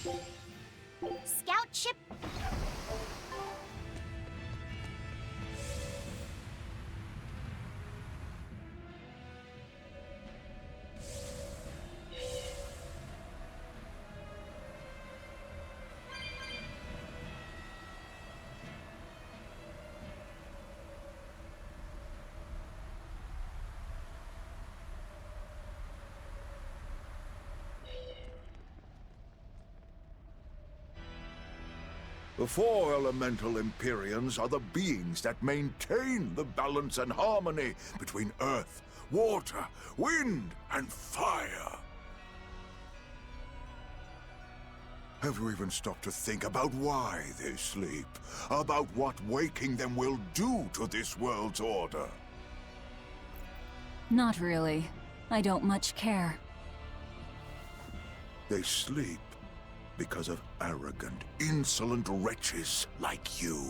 Scout ship. The four elemental Empyreans are the beings that maintain the balance and harmony between earth, water, wind, and fire. Have you even stopped to think about why they sleep? About what waking them will do to this world's order? Not really. I don't much care. They sleep because of arrogant, insolent wretches like you.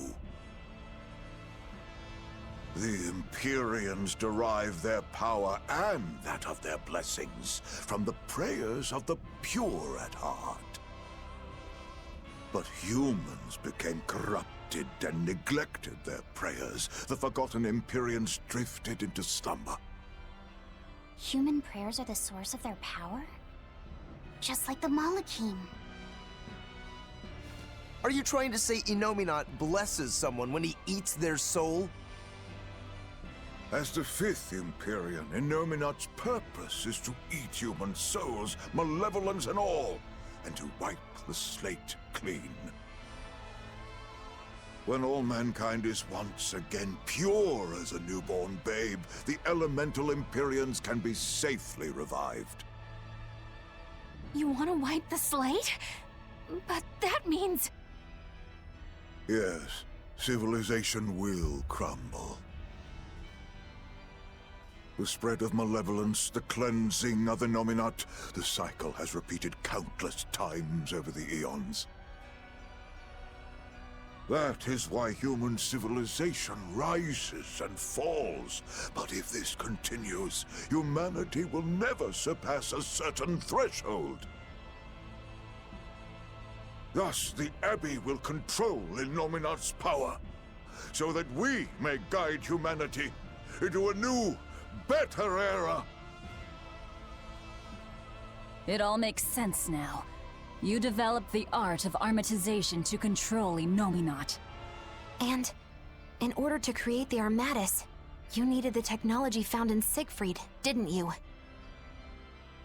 The Empyreans derive their power and that of their blessings from the prayers of the pure at heart. But humans became corrupted and neglected their prayers. The forgotten Empyreans drifted into slumber. Human prayers are the source of their power? Just like the Malachim. Are you trying to say Innominat blesses someone when he eats their soul? As the fifth Empyrean, Innominat's purpose is to eat human souls, malevolence and all, and to wipe the slate clean. When all mankind is once again pure as a newborn babe, the elemental Empyreans can be safely revived. You want to wipe the slate? But that means... Yes, civilization will crumble. The spread of malevolence, the cleansing of Innominat, the cycle has repeated countless times over the eons. That is why human civilization rises and falls. But if this continues, humanity will never surpass a certain threshold. Thus, the Abbey will control Innominat's power, so that we may guide humanity into a new, better era. It all makes sense now. You developed the art of armatization to control Innominat. And in order to create the Armatus, you needed the technology found in Siegfried, didn't you?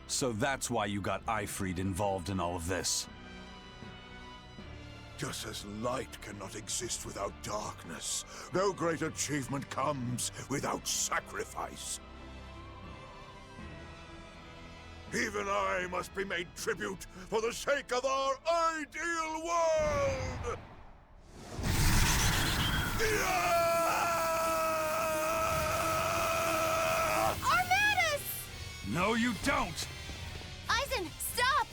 So that's why you got Ifried involved in all of this. Just as light cannot exist without darkness, no great achievement comes without sacrifice. Even I must be made tribute for the sake of our ideal world! Armatus! No, you don't! Eisen, stop!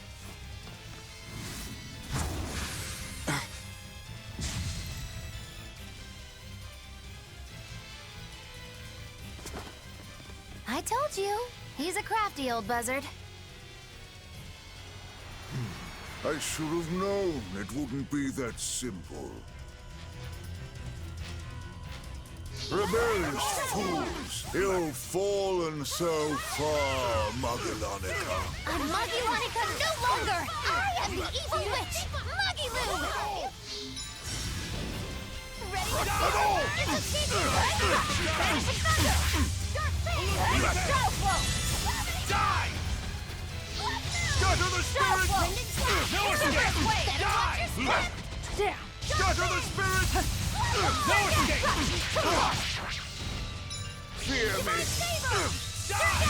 I told you, he's a crafty old buzzard. I should have known it wouldn't be that simple. Rebellious fools! You've fallen so far, Magellanica. I'm Magellanica no longer! I am the evil witch, Magilou! Ready to go! It's a secret! Vanishing thunder! Dark fate! Shadow flow! Die! Scatter the spirit! No escape! Die! Scatter the spirit! No escape! Fear me! Die!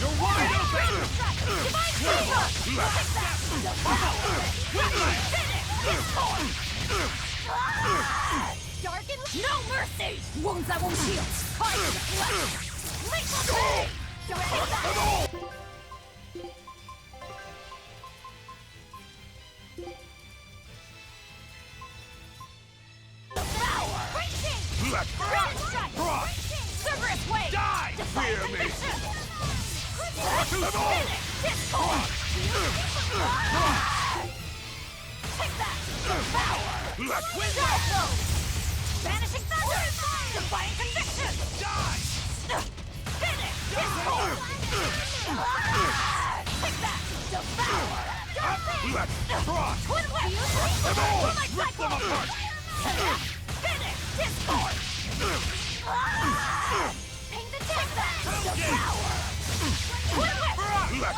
You're wide open! Divine Dark and no mercy! Wounds that won't heal! Cards to the flesh! Lethal blade! Direct attack! Black Rock! Cerberus Wave! Die! Fear me! Them all! Discord! Devour! Powerful! Vanishing thunder! Defying conviction! Die! Finish! Discord! Take that! Devour! Twin whip! Rip them apart! Finish! Discord! Paint the take that! Devour! Twin whip!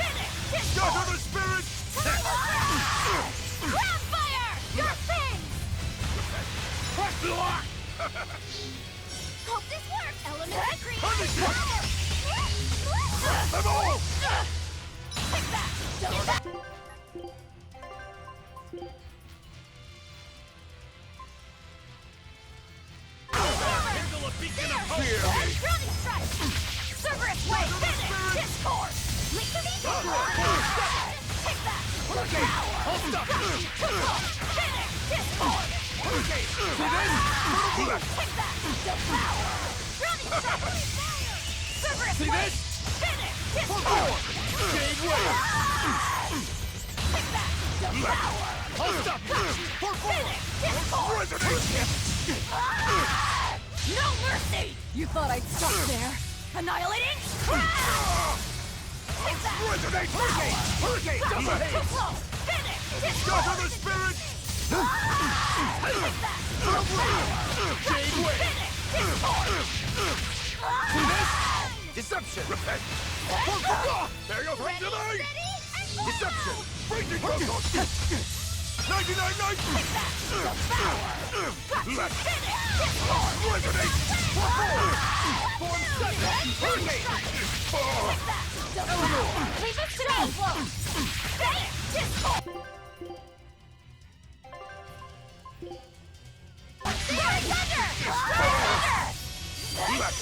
Finish! Discord! Scatter the spirit! Ground fire! Your things! Hope this works! Element creep! Take that! Kindle a beacon of hope! Fear me! Running strike! Cerberus way! Finish! Discord! Link to the Take that! Power! Hold up! Finish! Discord! Take that! Devour! Running strike! Cerberus way! Finish! Discord! Jade way! Take that! Devour! Hold up! Finish! Discord! No mercy! You thought I'd stop there? Annihilating! Take that! Resonate! Hurricane! Too close! Finish! Scatter the spirit! Take that! Jade way! Finish! Discord! Deception! Repent! There you Ready, tonight! steady, and Deception! Breaking protocol! 99 nights! take that! Devour! Left! Finish! Discord! Resonate! Form 7! Hurricane! Take that! Devour! Leave it to me! Finish! Discord! Fury Thunder! Left!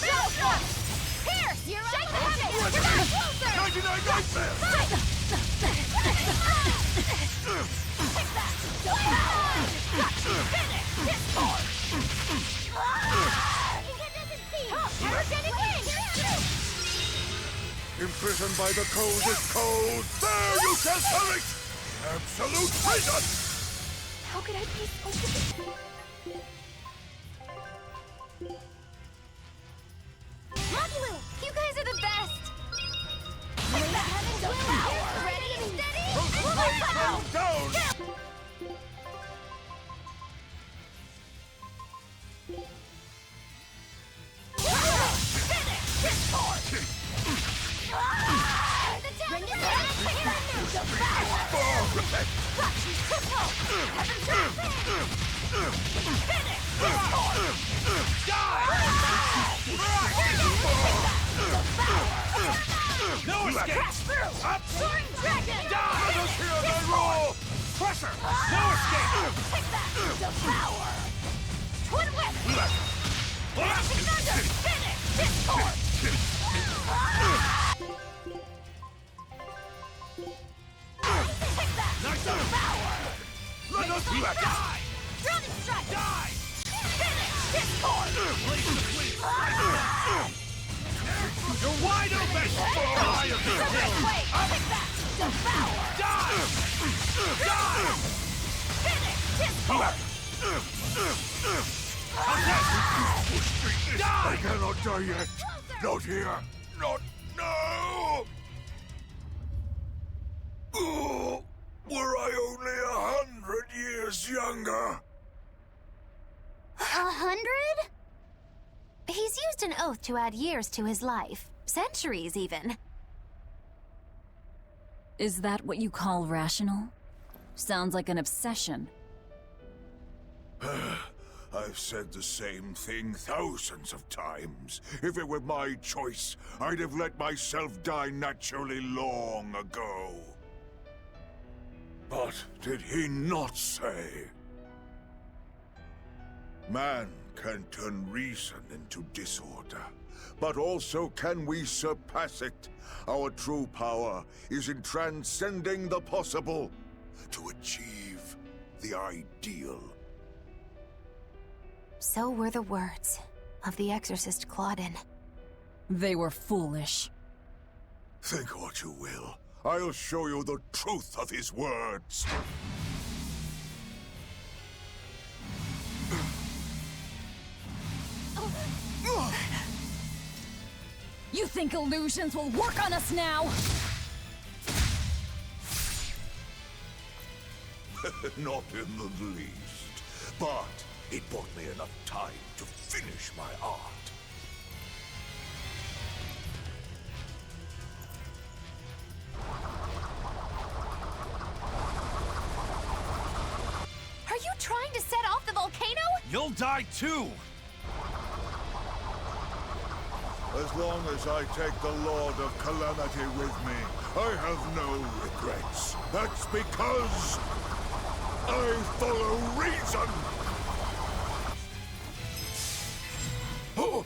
Here! Shake the heavens! You're not closer! 99 nights there! Fight! Take that! Devour! Finish! Discord! Energetic wing! Imprisoned by the coldest cold, there you shall perish! Absolute prison! How could I be so... Modulu, you guys are the best! Devour! Ready, steady, and Throw down! Finish! Discord! Bring it down! Devour! Repent! Heaven's Wrath! Finish! Discord! No escape! Crash through! Soaring Dragon! Let us hear thy roar! Pressure! No escape! Take that! Devour! Twin Whip! Vanishing Thunder! Finish! Discord! Take that! Devour! Let us die! Drowning Strike! Die! Finish! Discord! You're wide open! Die of the Cerberus Wave! Take that! Devour! Die! Die! Finish! Discord! I cannot die yet! Not here! Not now! Oh, were I only 100 years younger! 100? He's used an oath to add years to his life. Centuries, even. Is that what you call rational? Sounds like an obsession. I've said the same thing thousands of times. If it were my choice, I'd have let myself die naturally long ago. But did he not say? Man can turn reason into disorder, but also can we surpass it. Our true power is in transcending the possible to achieve the ideal. So were the words of the exorcist Claudin. They were foolish. Think what you will. I'll show you the truth of his words. You think illusions will work on us now? Not in the least. But it bought me enough time to finish my art. Are you trying to set off the volcano? You'll die too! As long as I take the Lord of Calamity with me, I have no regrets. That's because I follow reason! Oh!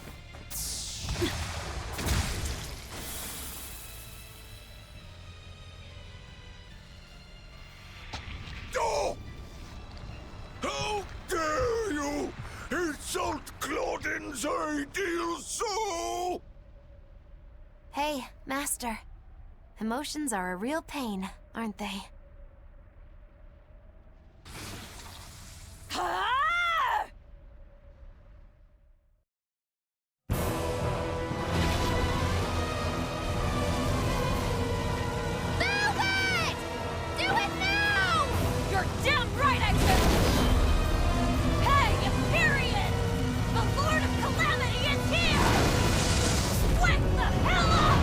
Oh! How dare you insult Claudin's ideal soul! Hey, Master. Emotions are a real pain, aren't they? Do it now! You're damn right I will! Hey, Imperian! The Lord of Calamity is here! Wake the hell up!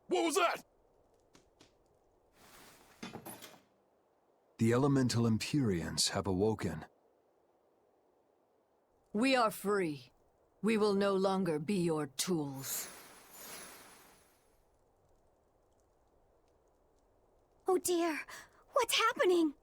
What was that? The elemental Empyreans have awoken. We are free. We will no longer be your tools. Oh dear, what's happening?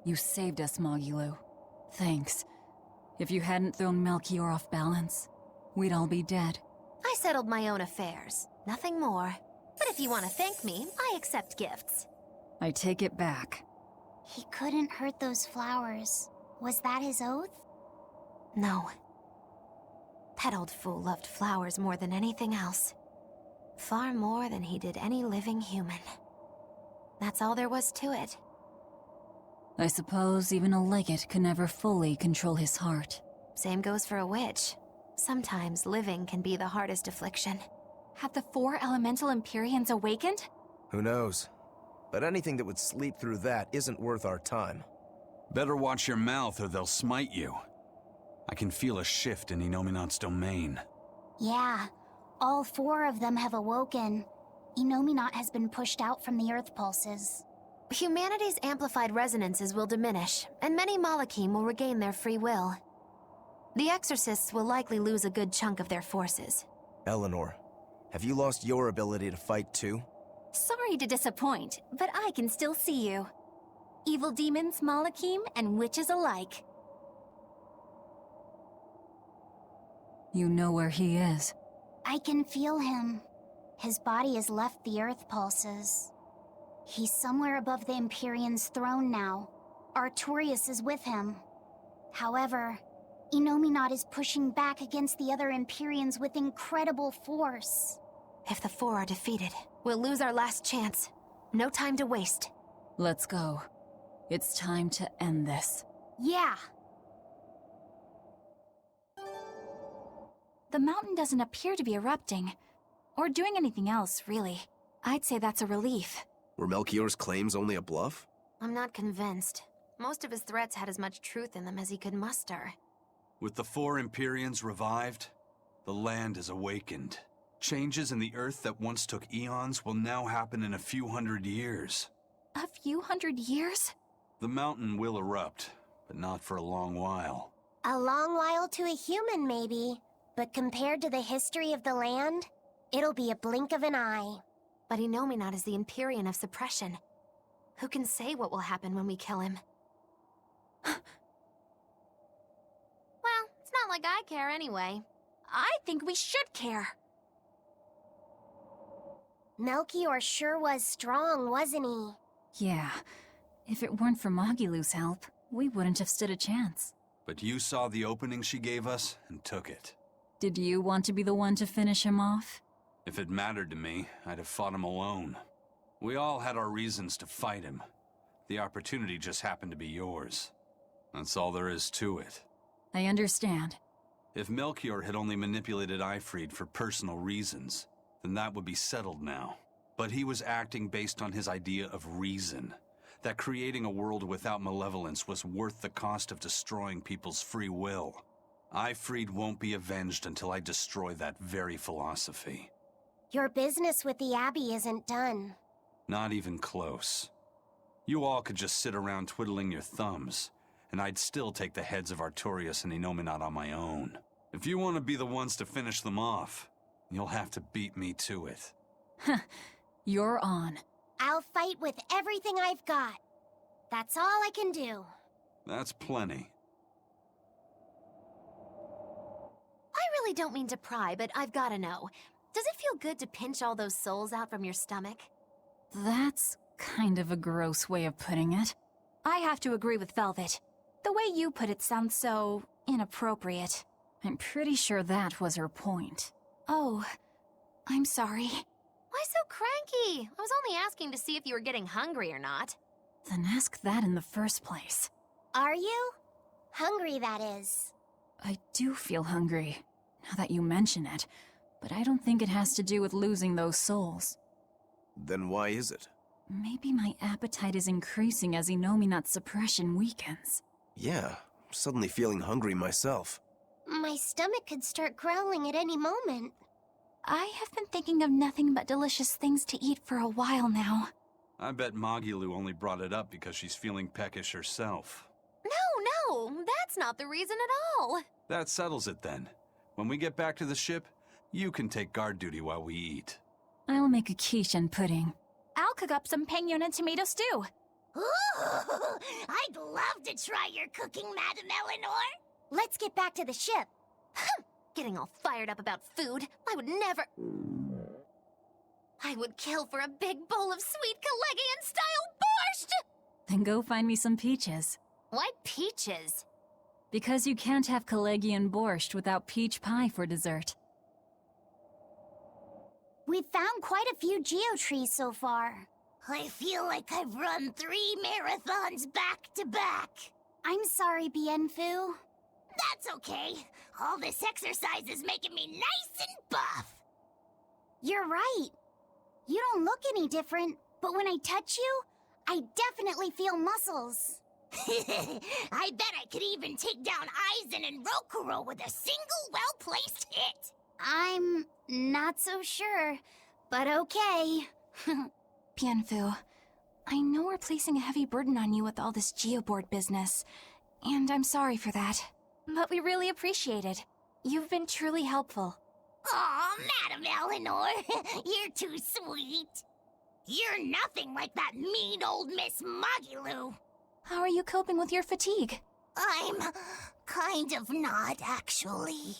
You saved us, Mogulu. Thanks. If you hadn't thrown Melchior off balance, we'd all be dead. I settled my own affairs, nothing more. But if you want to thank me, I accept gifts. I take it back. He couldn't hurt those flowers. Was that his oath? No. That old fool loved flowers more than anything else. Far more than he did any living human. That's all there was to it. I suppose even a legate could never fully control his heart. Same goes for a witch. Sometimes living can be the hardest affliction. Have the 4 elemental Empyreans awakened? Who knows? But anything that would sleep through that isn't worth our time. Better watch your mouth or they'll smite you. I can feel a shift in Inominat's domain. Yeah, all 4 of them have awoken. Inominat has been pushed out from the Earth pulses. Humanity's amplified resonances will diminish, and many Malachim will regain their free will. The Exorcists will likely lose a good chunk of their forces. Eleanor, have you lost your ability to fight too? Sorry to disappoint, but I can still see you. Evil demons, Malachim, and witches alike. You know where he is. I can feel him. His body has left the Earth pulses. He's somewhere above the Empyrean's throne now. Artorias is with him. However, Innominat is pushing back against the other Empyreans with incredible force. If the four are defeated, we'll lose our last chance. No time to waste. Let's go. It's time to end this. Yeah. The mountain doesn't appear to be erupting. Or doing anything else, really. I'd say that's a relief. Were Melchior's claims only a bluff? I'm not convinced. Most of his threats had as much truth in them as he could muster. With the four Empyreans revived, the land is awakened. Changes in the Earth that once took eons will now happen in a few hundred years. A few hundred years? The mountain will erupt, but not for a long while. A long while to a human, maybe. But compared to the history of the land, it'll be a blink of an eye. But Innominat is the Empyrean of suppression. Who can say what will happen when we kill him? Well, it's not like I care anyway. I think we should care. Melchior sure was strong, wasn't he? Yeah. If it weren't for Magilu's help, we wouldn't have stood a chance. But you saw the opening she gave us and took it. Did you want to be the one to finish him off? If it mattered to me, I'd have fought him alone. We all had our reasons to fight him. The opportunity just happened to be yours. That's all there is to it. I understand. If Melchior had only manipulated Ifrid for personal reasons, then that would be settled now. But he was acting based on his idea of reason. That creating a world without malevolence was worth the cost of destroying people's free will. Ifrid won't be avenged until I destroy that very philosophy. Your business with the Abbey isn't done. Not even close. You all could just sit around twiddling your thumbs, and I'd still take the heads of Artorias and Innominat on my own. If you want to be the ones to finish them off, you'll have to beat me to it. You're on. I'll fight with everything I've got. That's all I can do. That's plenty. I really don't mean to pry, but I've gotta know. Does it feel good to pinch all those souls out from your stomach? That's kind of a gross way of putting it. I have to agree with Velvet. The way you put it sounds so inappropriate. I'm pretty sure that was her point. Oh, I'm sorry. Why so cranky? I was only asking to see if you were getting hungry or not. Then ask that in the first place. Are you? Hungry, that is. I do feel hungry, now that you mention it, but I don't think it has to do with losing those souls. Then why is it? Maybe my appetite is increasing as Innominat's suppression weakens. Yeah, I'm suddenly feeling hungry myself. My stomach could start growling at any moment. I have been thinking of nothing but delicious things to eat for a while now. I bet Magilu only brought it up because she's feeling peckish herself. No, that's not the reason at all. That settles it then. When we get back to the ship, you can take guard duty while we eat. I'll make a quiche and pudding. I'll cook up some penguin and tomato stew. Ooh, I'd love to try your cooking, Madame Eleanor. Let's get back to the ship. Getting all fired up about food. I would never... I would kill for a big bowl of sweet Calegian-style borscht! Then go find me some peaches. Why peaches? Because you can't have Calegian borscht without peach pie for dessert. We've found quite a few geotrees so far. I feel like I've run 3 marathons back to back. I'm sorry, Bienfu. That's okay. All this exercise is making me nice and buff. You're right. You don't look any different, but when I touch you, I definitely feel muscles. I bet I could even take down Aizen and Rokuro with a single well-placed hit. I'm not so sure, but okay. Bienfu, I know we're placing a heavy burden on you with all this geoboard business, and I'm sorry for that. But we really appreciate it. You've been truly helpful. Aw, Madame Eleanor, you're too sweet. You're nothing like that mean old Miss Magilu. How are you coping with your fatigue? I'm kind of not, actually.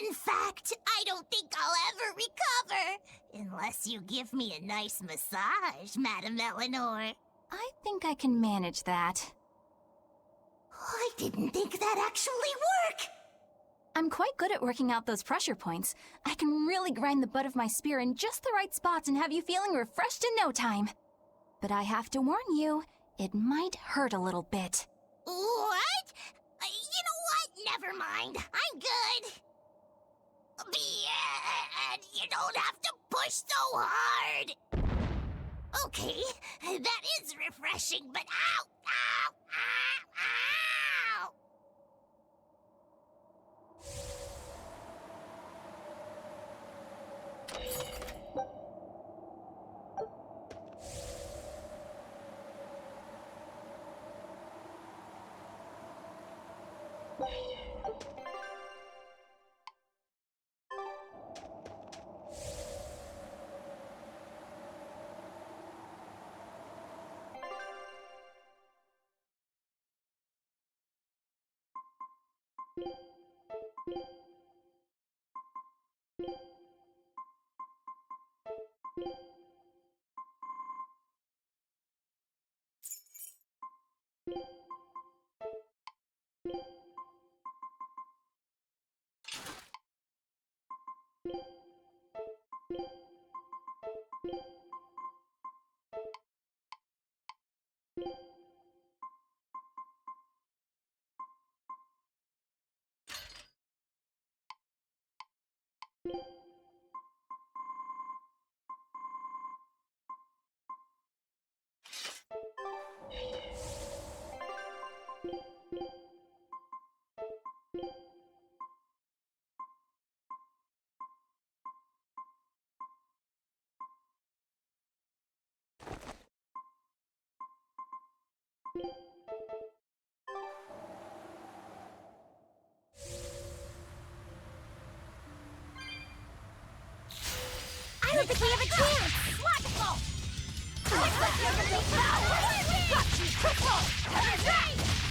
In fact, I don't think I'll ever recover. Unless you give me a nice massage, Madame Eleanor. I think I can manage that. I didn't think that actually worked. I'm quite good at working out those pressure points. I can really grind the butt of my spear in just the right spots and have you feeling refreshed in no time. But I have to warn you, it might hurt a little bit. What? You know what? Never mind. I'm good. And you don't have to push so hard. Okay, that is refreshing, but ow, ow, ow, ow! I don't think we have a chance! Wonderful!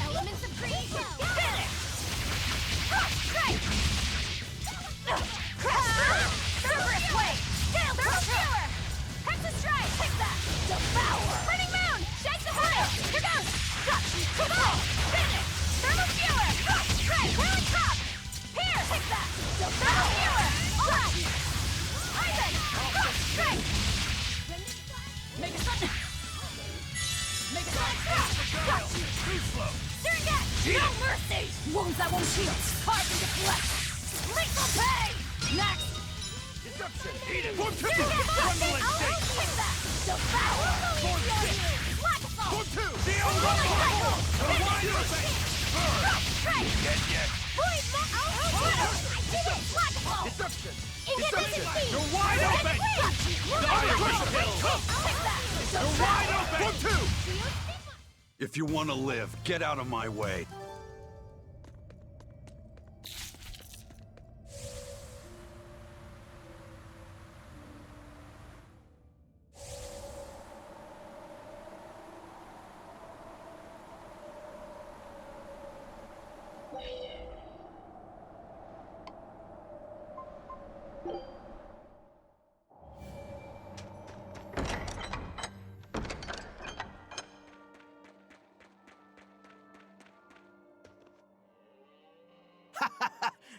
Elements of creation! Finish! Strike! Cerberus Blade! Scale Thermal Hexus Strike! Take that! Devour! Burning Moon! Shake the fire! Here goes! Finish! Thermal Skewer! Strike! Whirling Crop! Here! Take that! Thermal Skewer! Alright! Ivan! Strike! Make a sudden! Make a sudden! Too slow! Steering deck! No mercy! Wounds that won't heal! Carve into flesh! Lethal pain! Next! Deduction! Eat it! Steering deck! Trembling I'll state! take that! Devour! Wonderful! For two! The Cycle! The wide open! Strike! Get! Void metal! I did it! Wonderful! Deduction! Inhibition speed! You're wide open! You're wide open! For two! If you want to live, get out of my way.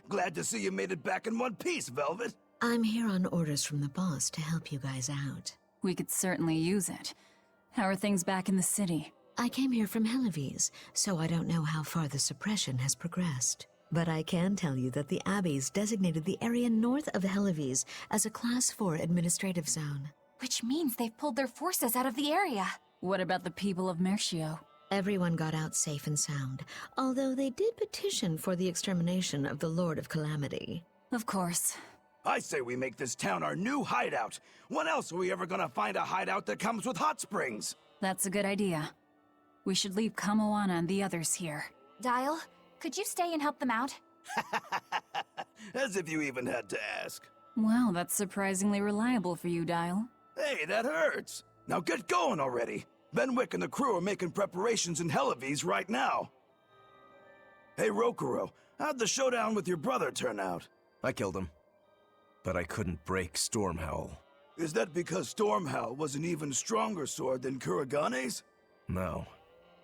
Glad to see you made it back in one piece, Velvet. I'm here on orders from the boss to help you guys out. We could certainly use it. How are things back in the city? I came here from Helives, so I don't know how far the suppression has progressed. But I can tell you that the Abbeys designated the area north of Helives as a Class 4 administrative zone. Which means they've pulled their forces out of the area. What about the people of Mercio? Everyone got out safe and sound, although they did petition for the extermination of the Lord of Calamity. Of course. I say we make this town our new hideout. When else are we ever gonna find a hideout that comes with hot springs? That's a good idea. We should leave Kamoana and the others here. Dial, could you stay and help them out? As if you even had to ask. Well, that's surprisingly reliable for you, Dial. Hey, that hurts. Now get going already. Benwick and the crew are making preparations in Helives right now. Hey, Rokuro, how'd the showdown with your brother turn out? I killed him. But I couldn't break Stormhowl. Is that because Stormhowl was an even stronger sword than Kuragane's? No.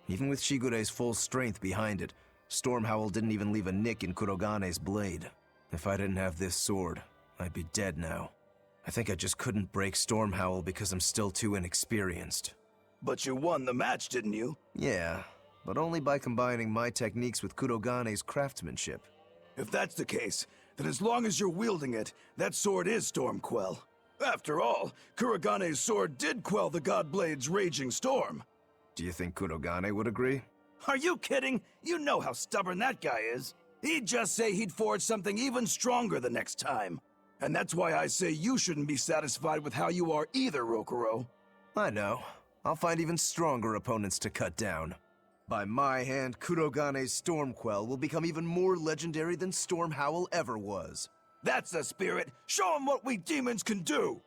Even with Shigure's full strength behind it, Stormhowl didn't even leave a nick in Kuragane's blade. If I didn't have this sword, I'd be dead now. I think I just couldn't break Stormhowl because I'm still too inexperienced. But you won the match, didn't you? Yeah, but only by combining my techniques with Kurogane's craftsmanship. If that's the case, then as long as you're wielding it, that sword is Stormquell. After all, Kuragane's sword did quell the Godblade's raging storm. Do you think Kurogane would agree? Are you kidding? You know how stubborn that guy is. He'd just say he'd forge something even stronger the next time. And that's why I say you shouldn't be satisfied with how you are either, Rokuro. I know. I'll find even stronger opponents to cut down. By my hand, Kurogane's Stormquell will become even more legendary than Stormhowl ever was. That's the spirit! Show him what we demons can do!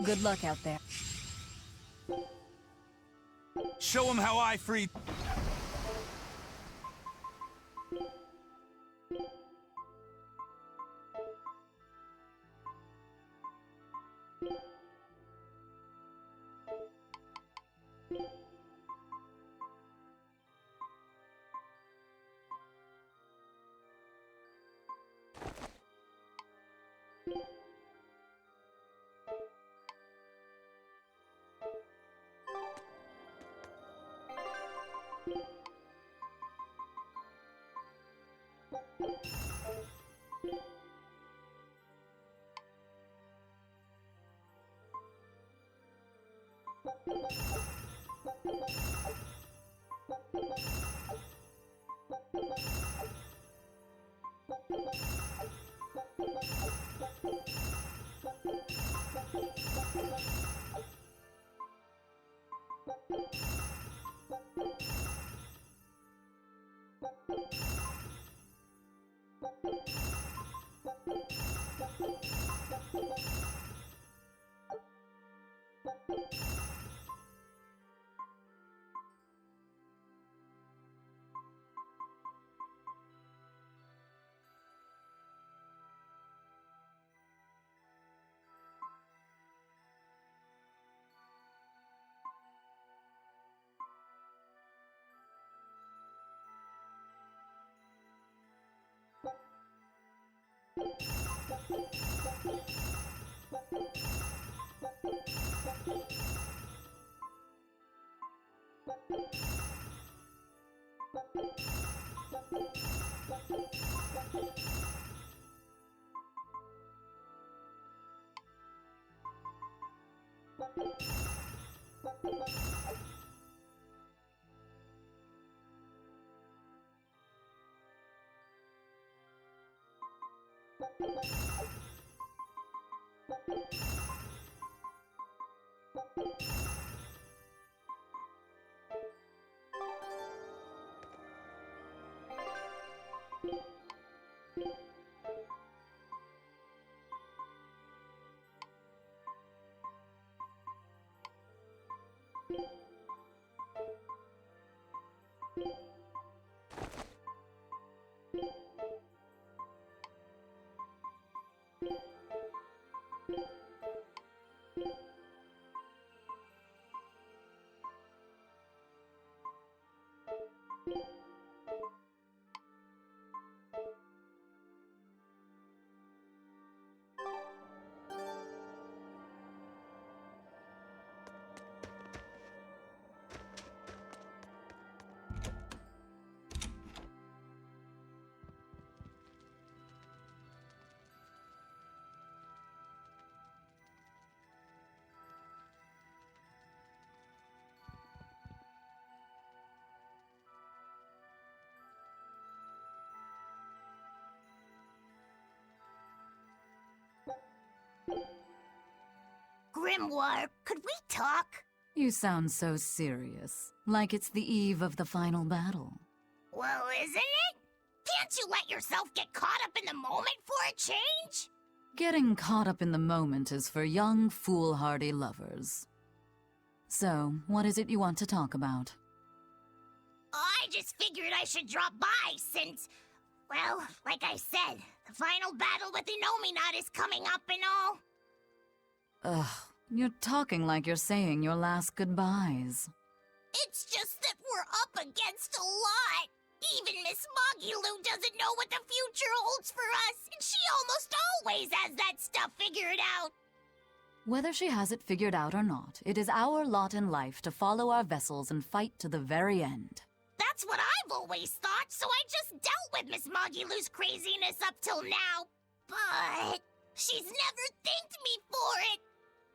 Good luck out there. Show him how I freed... Grimoire, could we talk? You sound so serious, like it's the eve of the final battle. Well, isn't it? Can't you let yourself get caught up in the moment for a change? Getting caught up in the moment is for young, foolhardy lovers. So, what is it you want to talk about? I just figured I should drop by since, well, like I said, the final battle with Innominat is coming up and all. Ugh, you're talking like you're saying your last goodbyes. It's just that we're up against a lot. Even Miss Moggy-Lou doesn't know what the future holds for us, and she almost always has that stuff figured out. Whether she has it figured out or not, it is our lot in life to follow our vessels and fight to the very end. That's what I've always thought, so I just dealt with Miss Moggy-Lou's craziness up till now. But she's never thanked me for it.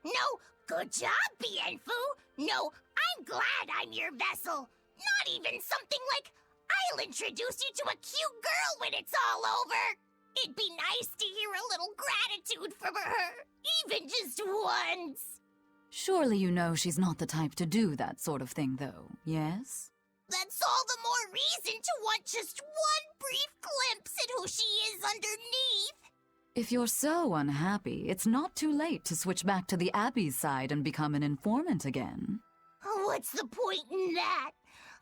No, good job, Bienfu. No, I'm glad I'm your vessel. Not even something like, I'll introduce you to a cute girl when it's all over. It'd be nice to hear a little gratitude from her, even just once. Surely you know she's not the type to do that sort of thing, though, yes? That's all the more reason to want just one brief glimpse at who she is underneath. If you're so unhappy, it's not too late to switch back to the Abbey's side and become an informant again. What's the point in that?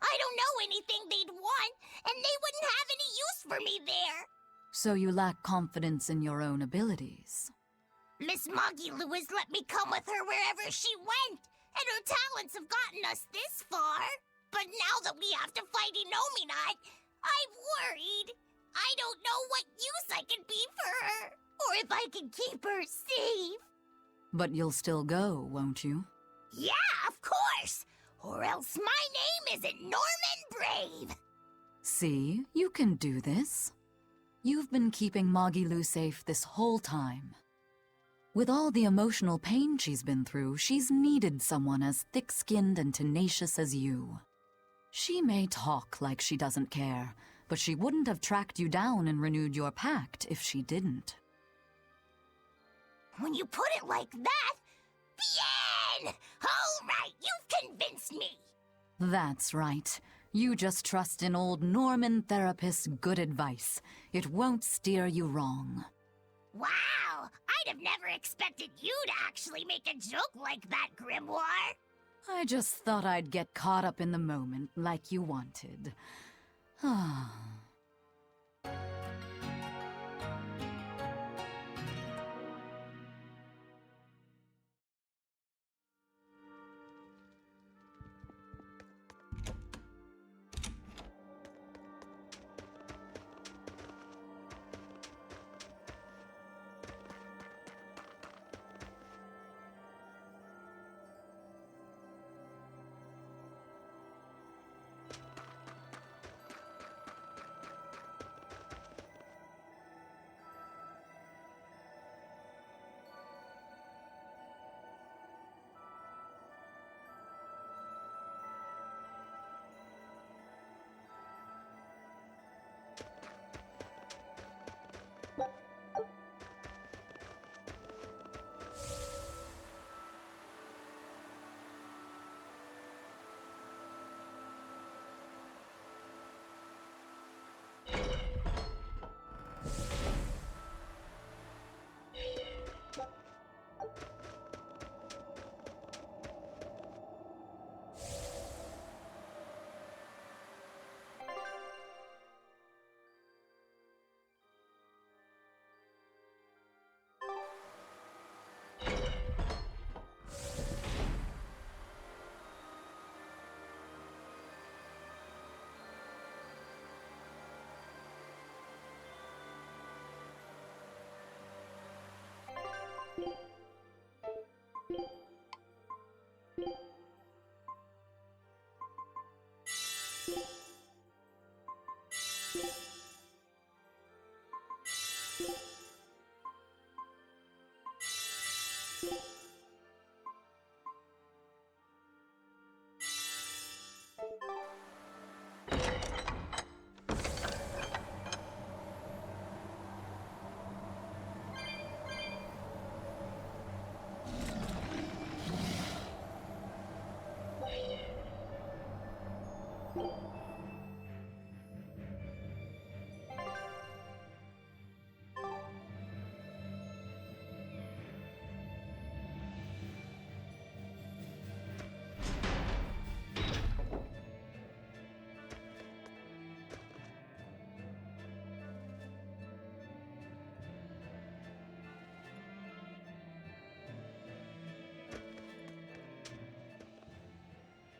I don't know anything they'd want, and they wouldn't have any use for me there. So you lack confidence in your own abilities. Miss Moggy Lewis let me come with her wherever she went, and her talents have gotten us this far. But now that we have to fight Inominat, I'm worried. I don't know what use I can be for her, or if I can keep her safe. But you'll still go, won't you? Yeah, of course! Or else my name isn't Norman Brave! See, you can do this. You've been keeping Moggy Lou safe this whole time. With all the emotional pain she's been through, she's needed someone as thick-skinned and tenacious as you. She may talk like she doesn't care, but she wouldn't have tracked you down and renewed your pact if she didn't. When you put it like that, bien! All right, you've convinced me! That's right. You just trust in old Norman Therapist's good advice. It won't steer you wrong. Wow! I'd have never expected you to actually make a joke like that, Grimoire! I just thought I'd get caught up in the moment like you wanted. Ah.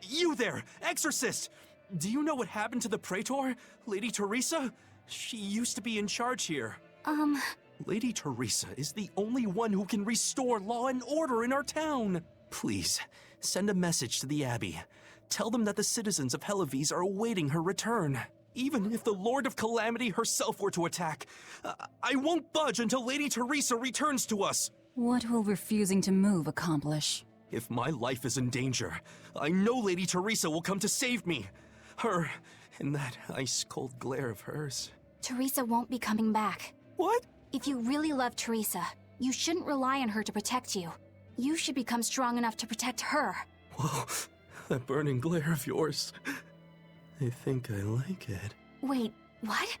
You there, Exorcist! Do you know what happened to the Praetor, Lady Teresa? She used to be in charge here. Lady Teresa is the only one who can restore law and order in our town. Please, send a message to the Abbey. Tell them that the citizens of Helives are awaiting her return. Even if the Lord of Calamity herself were to attack, I won't budge until Lady Teresa returns to us. What will refusing to move accomplish? If my life is in danger, I know Lady Teresa will come to save me. Her, in that ice-cold glare of hers. Teresa won't be coming back. What? If you really love Teresa, you shouldn't rely on her to protect you. You should become strong enough to protect her. Whoa, that burning glare of yours. I think I like it. Wait, what?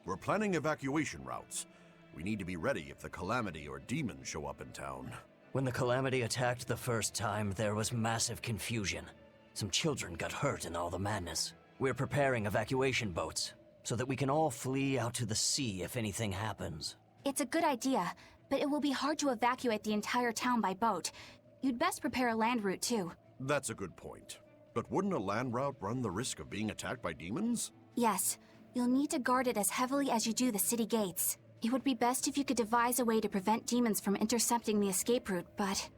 We're planning evacuation routes. We need to be ready if the Calamity or demons show up in town. When the Calamity attacked the first time, there was massive confusion. Some children got hurt in all the madness. We're preparing evacuation boats, so that we can all flee out to the sea if anything happens. It's a good idea, but it will be hard to evacuate the entire town by boat. You'd best prepare a land route, too. That's a good point. But wouldn't a land route run the risk of being attacked by demons? Yes. You'll need to guard it as heavily as you do the city gates. It would be best if you could devise a way to prevent demons from intercepting the escape route, but...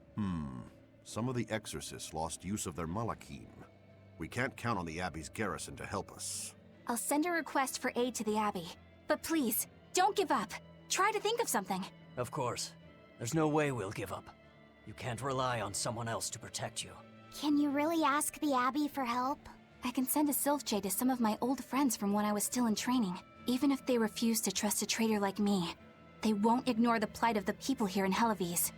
Some of the exorcists lost use of their Malachim. We can't count on the Abbey's garrison to help us. I'll send a request for aid to the Abbey. But please, don't give up. Try to think of something. Of course. There's no way we'll give up. You can't rely on someone else to protect you. Can you really ask the Abbey for help? I can send a Sylph Jade to some of my old friends from when I was still in training. Even if they refuse to trust a traitor like me, they won't ignore the plight of the people here in Helives.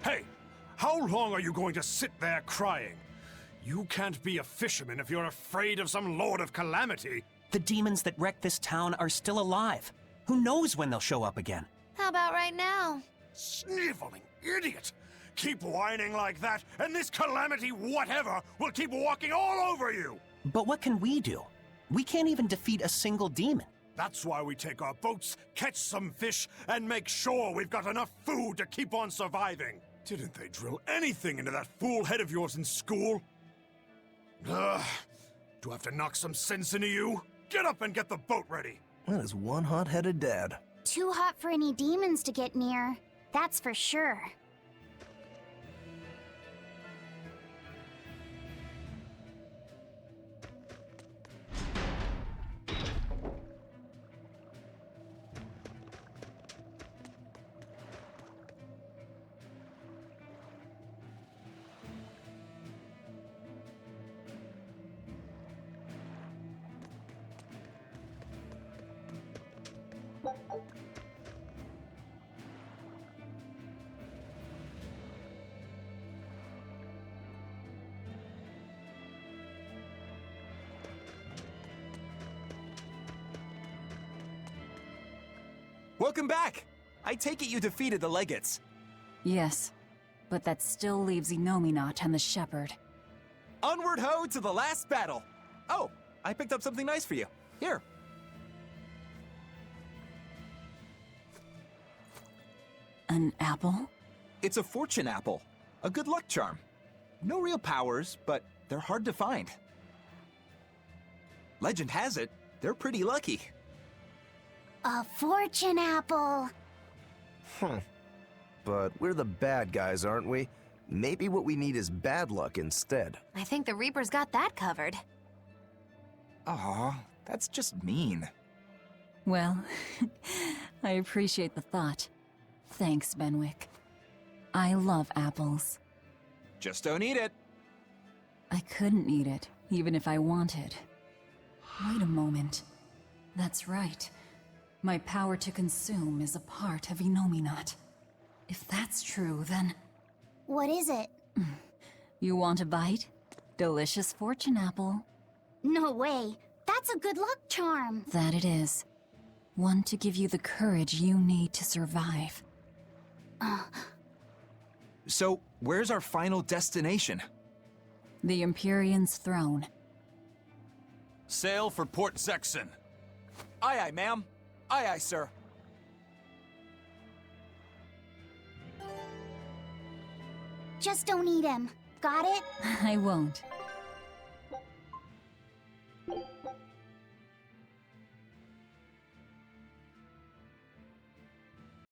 Hey! How long are you going to sit there crying? You can't be a fisherman if you're afraid of some Lord of Calamity. The demons that wrecked this town are still alive. Who knows when they'll show up again? How about right now? Sniveling idiot! Keep whining like that, and this Calamity whatever will keep walking all over you! But what can we do? We can't even defeat a single demon. That's why we take our boats, catch some fish, and make sure we've got enough food to keep on surviving. Didn't they drill anything into that fool head of yours in school? Ugh. Do I have to knock some sense into you? Get up and get the boat ready. That is one hot-headed dad. Too hot for any demons to get near. That's for sure. Welcome back! I take it you defeated the Legates. Yes, but that still leaves Inominat and the Shepherd. Onward ho to the last battle! Oh, I picked up something nice for you. Here. An apple? It's a fortune apple. A good luck charm. No real powers, but they're hard to find. Legend has it, they're pretty lucky. A fortune apple. But we're the bad guys, aren't we? Maybe what we need is bad luck instead. I think the Reaper's got that covered. Aw, that's just mean. Well, I appreciate the thought. Thanks, Benwick. I love apples. Just don't eat it. I couldn't eat it, even if I wanted. Wait a moment. That's right. My power to consume is a part of Inominat. If that's true, then... What is it? You want a bite? Delicious fortune apple. No way. That's a good luck charm. That it is. One to give you the courage you need to survive. So, where's our final destination? The Empyrean's throne. Sail for Port Zexon. Aye, aye, ma'am. Aye, aye, sir. Just don't eat him. Got it? I won't.